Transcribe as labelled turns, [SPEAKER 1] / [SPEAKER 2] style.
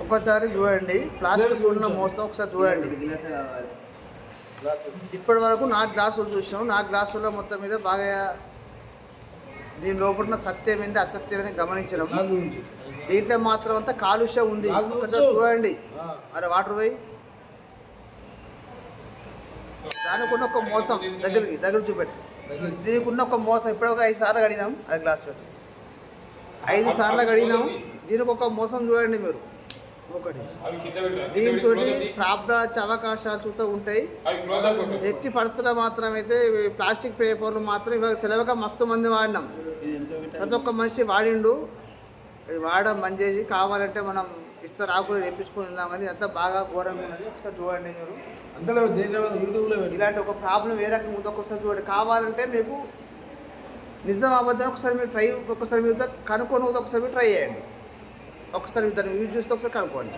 [SPEAKER 1] ఒకసారి చూడండి, ప్లాస్టిక్ ఉన్న మోసం ఒకసారి చూడండి. ఇప్పటి వరకు 4 గ్లాసులు చూసినాం. 4 గ్లాసుల్లో మొత్తం మీద బాగా దీని లోపల సత్యమైంది అసత్యమని గమనించడం. దీంట్లో మాత్రం అంతా కాలుష్యం ఉంది. ఒకసారి చూడండి. అరే వాటర్ పోయి దానికి ఉన్న ఒక మోసం దగ్గర చూపెట్టు. దీనికి ఉన్న ఒక మోసం ఇప్పుడు ఒక 5 సార్లు కడిగినాం. అది గ్లాస్ పెట్టి 5 సార్లు కడిగినాం. దీనికి ఒక మోసం చూడండి మీరు. ఒకటి దీంతో ప్రాబ్లం వచ్చే అవకాశాలు చూస్తూ ఉంటాయి. ఎట్టి పరిస్థితుల్లో మాత్రం అయితే ప్లాస్టిక్ పేపర్లు మాత్రం ఇవాళ తెలియక మస్తు మంది వాడినాం. ప్రతి ఒక్క మనిషి వాడిండు. వాడడం బంద్ చేసి కావాలంటే మనం ఇస్తారు ఆకులు తెప్పించుకుందాం. కానీ అంతా బాగా ఘోరంగా ఉన్నది. ఒకసారి చూడండి మీరు. ఇలాంటి ఒక ప్రాబ్లం ఏ రకంగా ఉందో ఒకసారి చూడండి. కావాలంటే మీకు నిజం అబద్ధం ఒకసారి మీరు ఒకసారి మీరు కనుక్కొని ఒకసారి మీరు ట్రై చేయండి. ఒకసారి దాన్ని యూజ్ చేస్తే ఒకసారి కనుక్కోండి.